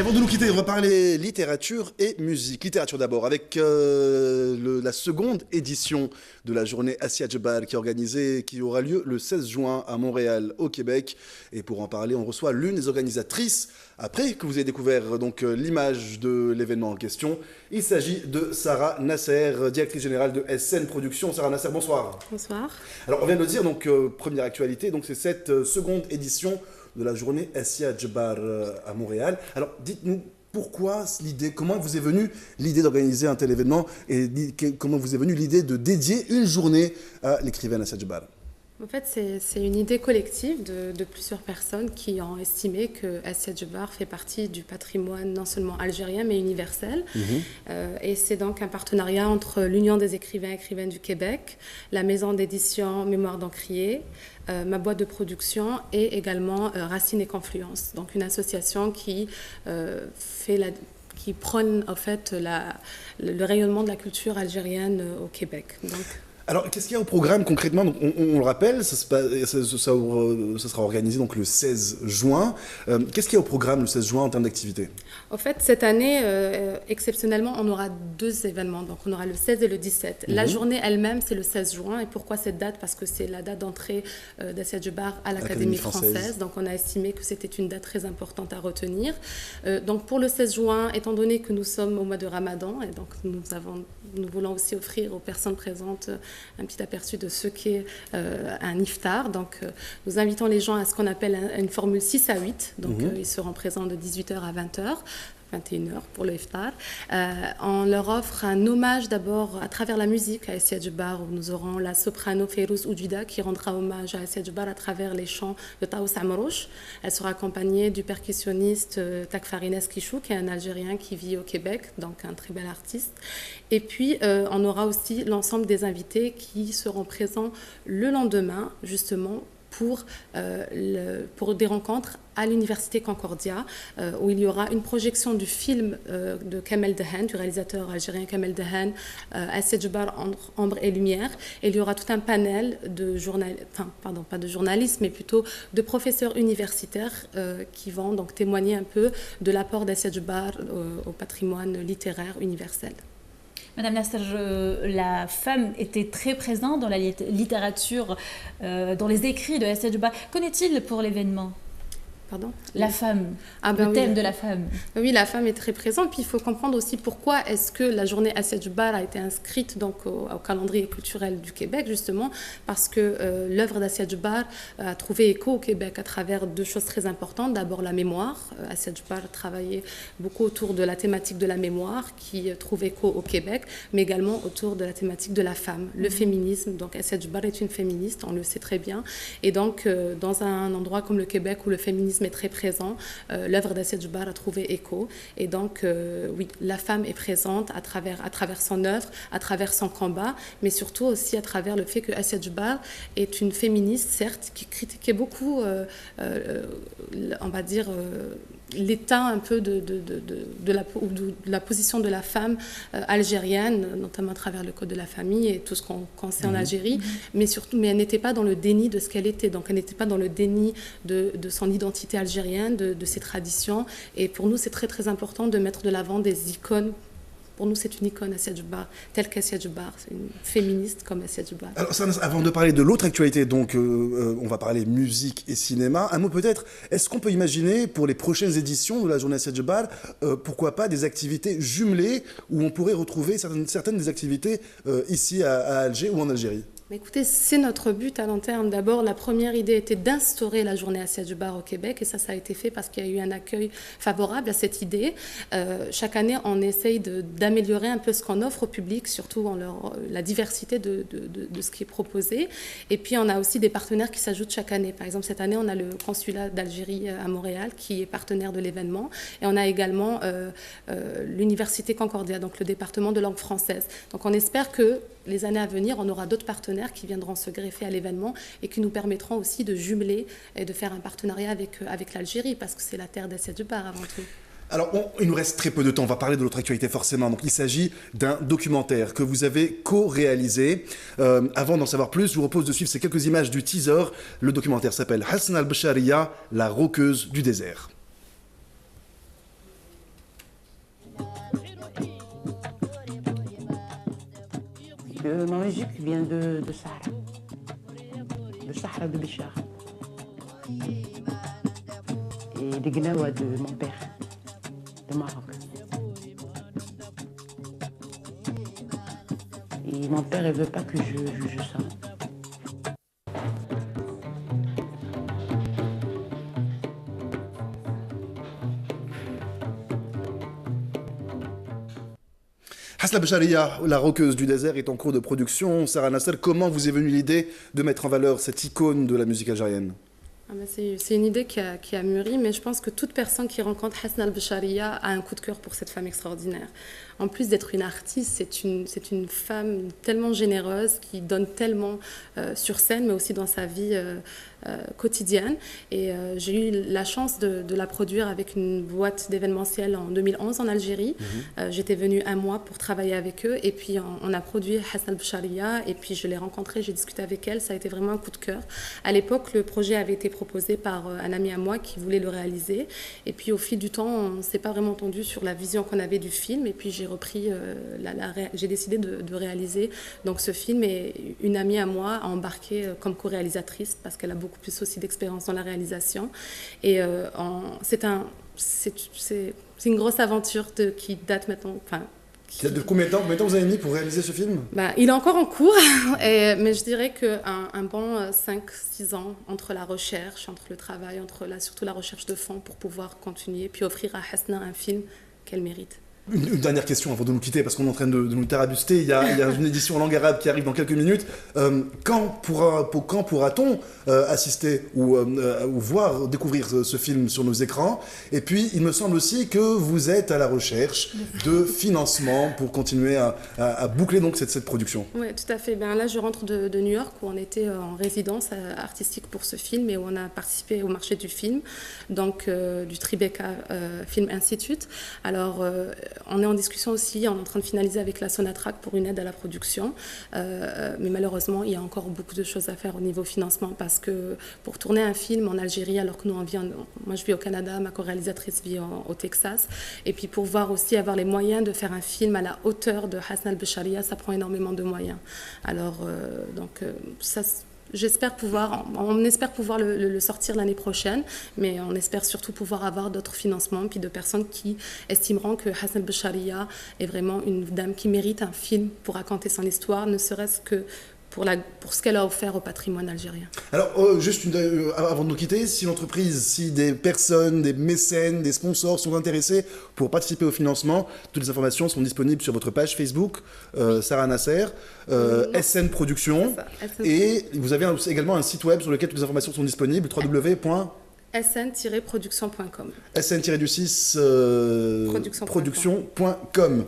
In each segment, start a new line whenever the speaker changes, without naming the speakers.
avant de nous quitter, on va parler littérature et musique. Littérature d'abord, avec la seconde édition de la journée Assia Djebar qui aura lieu le 16 juin à Montréal, au Québec. Et pour en parler, on reçoit l'une des organisatrices, après que vous ayez découvert l'image de l'événement en question. Il s'agit de Sarah Nasser, directrice générale de SN Productions. Sarah Nasser, bonsoir.
Bonsoir.
Alors, on vient de le dire, première actualité, c'est cette seconde édition de la journée Assia Djebar à Montréal. Alors, dites-nous, pourquoi l'idée, comment vous est venue l'idée d'organiser un tel événement et comment vous est venue l'idée de dédier une journée à l'écrivaine Assia Djebar?
En fait, c'est une idée collective de plusieurs personnes qui ont estimé que Assia Djebar fait partie du patrimoine non seulement algérien, mais universel. Et c'est donc un partenariat entre l'Union des écrivains et écrivaines du Québec, la maison d'édition Mémoire d'Encrier, ma boîte de production et également Racines et Confluence, donc une association qui qui prône en fait le rayonnement de la culture algérienne au Québec. Donc,
alors, qu'est-ce qu'il y a au programme concrètement? Donc, on le rappelle, ça sera organisé donc, le 16 juin. Qu'est-ce qu'il y a au programme le 16 juin en termes d'activité?
En fait, cette année, exceptionnellement, on aura deux événements. Donc, on aura le 16 et le 17. La journée elle-même, c'est le 16 juin. Et pourquoi cette date? Parce que c'est la date d'entrée d'Assia Djebar à l'Académie française. Donc, on a estimé que c'était une date très importante à retenir. Donc, pour le 16 juin, étant donné que nous sommes au mois de Ramadan, et donc nous voulons aussi offrir aux personnes présentes un petit aperçu de ce qu'est un iftar. Donc, nous invitons les gens à ce qu'on appelle une formule 6 à 8. Donc, ils seront présents de 18h à 20h. 21h pour le iftar. On leur offre un hommage d'abord à travers la musique à Assia Djebar, où nous aurons la soprano Fayrouz Oudjida qui rendra hommage à Assia Djebar à travers les chants de Taous Amrouche. Elle sera accompagnée du percussionniste Takfarines Kishou, qui est un Algérien qui vit au Québec, donc un très bel artiste. Et puis, on aura aussi l'ensemble des invités qui seront présents le lendemain, justement, pour des rencontres à l'Université Concordia, où il y aura une projection du film de Kamel Dahan, du réalisateur algérien Kamel Dahan, Assia Djebar, Ombre et Lumière. Et il y aura tout un panel de pas de journalistes, mais plutôt de professeurs universitaires qui vont donc témoigner un peu de l'apport d'Assia Djebar au patrimoine littéraire universel.
Madame Nasser, la femme était très présente dans la littérature, dans les écrits de Assia Djebar. Qu'en est-il pour l'événement? Pardon? La femme, le thème de la femme.
Oui, la femme est très présente. Puis il faut comprendre aussi pourquoi est-ce que la journée Assia Djebar a été inscrite donc, au calendrier culturel du Québec, justement, parce que l'œuvre d'Assia Djebar a trouvé écho au Québec à travers deux choses très importantes. D'abord, la mémoire. Assia Djebar travaillait beaucoup autour de la thématique de la mémoire qui trouve écho au Québec, mais également autour de la thématique de la femme, le féminisme. Donc Assia Djebar est une féministe, on le sait très bien. Et donc, dans un endroit comme le Québec où le féminisme est très présent, l'œuvre d'Assia Djebar a trouvé écho. Et donc, oui, la femme est présente à travers son œuvre, à travers son combat, mais surtout aussi à travers le fait que Assia Djebar est une féministe, certes, qui critiquait beaucoup, on va dire, l'état un peu de la position de la femme algérienne, notamment à travers le code de la famille et tout ce qu'on sait en Algérie, mais elle n'était pas dans le déni de ce qu'elle était, donc elle n'était pas dans le déni de son identité algérienne, de ses traditions, et pour nous c'est très très important de mettre de l'avant des icônes. Pour nous, c'est une icône, Assia Djebar, telle qu'Assia Djebar, une féministe comme Assia Djebar.
Alors, avant de parler de l'autre actualité, donc on va parler musique et cinéma. Un mot peut-être, est-ce qu'on peut imaginer pour les prochaines éditions de la journée Assia Djebar, pourquoi pas des activités jumelées où on pourrait retrouver certaines des activités ici à Alger ou en Algérie?
Écoutez, c'est notre but à long terme. D'abord, la première idée était d'instaurer la journée Assia Djebar au Québec, et ça a été fait parce qu'il y a eu un accueil favorable à cette idée. Chaque année, on essaye d'améliorer un peu ce qu'on offre au public, surtout la diversité de ce qui est proposé. Et puis, on a aussi des partenaires qui s'ajoutent chaque année. Par exemple, cette année, on a le consulat d'Algérie à Montréal qui est partenaire de l'événement, et on a également l'Université Concordia, donc le département de langue française. Donc, on espère que les années à venir, on aura d'autres partenaires qui viendront se greffer à l'événement et qui nous permettront aussi de jumeler et de faire un partenariat avec l'Algérie, parce que c'est la terre d'Assia Djebar avant tout.
Alors, il nous reste très peu de temps, on va parler de l'autre actualité forcément. Donc, il s'agit d'un documentaire que vous avez co-réalisé. Avant d'en savoir plus, je vous propose de suivre ces quelques images du teaser. Le documentaire s'appelle Hasna al-Bashariya, la roqueuse du désert.
Ma musique vient de Sahara. De Sahara de Bichar. Et des Gnawa de mon père, de Maroc. Et mon père, il veut pas que je juge ça.
Hasna Becharia, la roqueuse du désert, est en cours de production. Sarah Nasser, comment vous est venue l'idée de mettre en valeur cette icône de la musique algérienne?
C'est une idée qui a mûri, mais je pense que toute personne qui rencontre Hasna Becharia a un coup de cœur pour cette femme extraordinaire. En plus d'être une artiste, c'est une femme tellement généreuse qui donne tellement sur scène, mais aussi dans sa vie quotidienne. Et j'ai eu la chance de la produire avec une boîte d'événementiel en 2011 en Algérie. J'étais venue un mois pour travailler avec eux, et puis on a produit Hasna Becharia, et puis je l'ai rencontrée, j'ai discuté avec elle, ça a été vraiment un coup de cœur. À l'époque, le projet avait été proposé par un ami à moi qui voulait le réaliser, et puis au fil du temps, on ne s'est pas vraiment entendu sur la vision qu'on avait du film, et puis j'ai décidé de réaliser donc ce film, et une amie à moi a embarqué comme co-réalisatrice parce qu'elle a beaucoup plus aussi d'expérience dans la réalisation, et c'est une grosse aventure qui date maintenant.
Qui date de combien de temps vous avez mis pour réaliser ce film?
Il est encore en cours, mais je dirais qu'un bon 5-6 ans entre la recherche, entre le travail, surtout la recherche de fond pour pouvoir continuer, puis offrir à Hasna un film qu'elle mérite.
Une dernière question avant de nous quitter, parce qu'on est en train de nous tarabuster. Il y a une édition en langue arabe qui arrive dans quelques minutes. Quand pourra-t-on assister ou voir, découvrir ce film sur nos écrans? Et puis, il me semble aussi que vous êtes à la recherche de financement pour continuer à boucler donc cette production.
Oui, tout à fait. Là, je rentre de New York, où on était en résidence artistique pour ce film, et où on a participé au marché du film, donc du Tribeca Film Institute. Alors, on est en discussion aussi, on est en train de finaliser avec la Sonatrach pour une aide à la production. Mais malheureusement, il y a encore beaucoup de choses à faire au niveau financement, parce que pour tourner un film en Algérie, alors que moi je vis au Canada, ma co-réalisatrice vit au Texas, et puis pour aussi avoir les moyens de faire un film à la hauteur de Hasna Becharia, ça prend énormément de moyens. Alors, on espère pouvoir le sortir l'année prochaine, mais on espère surtout pouvoir avoir d'autres financements, puis de personnes qui estimeront que Hasna Becharia est vraiment une dame qui mérite un film pour raconter son histoire, ne serait-ce que pour ce qu'elle a offert au patrimoine algérien.
Alors, avant de nous quitter, si des personnes, des mécènes, des sponsors sont intéressés pour participer au financement, toutes les informations sont disponibles sur votre page Facebook, Sarah Nasser, SN Production, et vous avez également un site web sur lequel toutes les informations sont disponibles,
www.sn-production.com.
SN-du-6 production.com.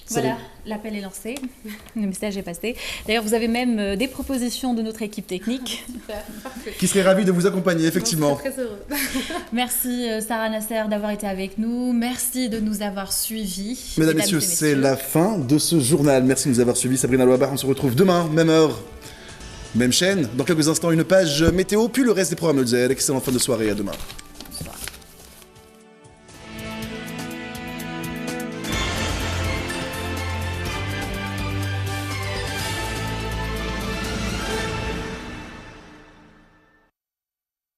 Voilà, l'appel est lancé, le message est passé. D'ailleurs, vous avez même des propositions de notre équipe technique.
Super, parfait.
Qui serait ravie de vous accompagner, effectivement.
Très heureux.
Merci Sarah Nasser d'avoir été avec nous. Merci de nous avoir suivis.
Mesdames, Messieurs, c'est la fin de ce journal. Merci de nous avoir suivis. Sabrina Louabar, on se retrouve demain, même heure, même chaîne. Dans quelques instants, une page météo, puis le reste des programmes de Excellente fin de soirée, à demain.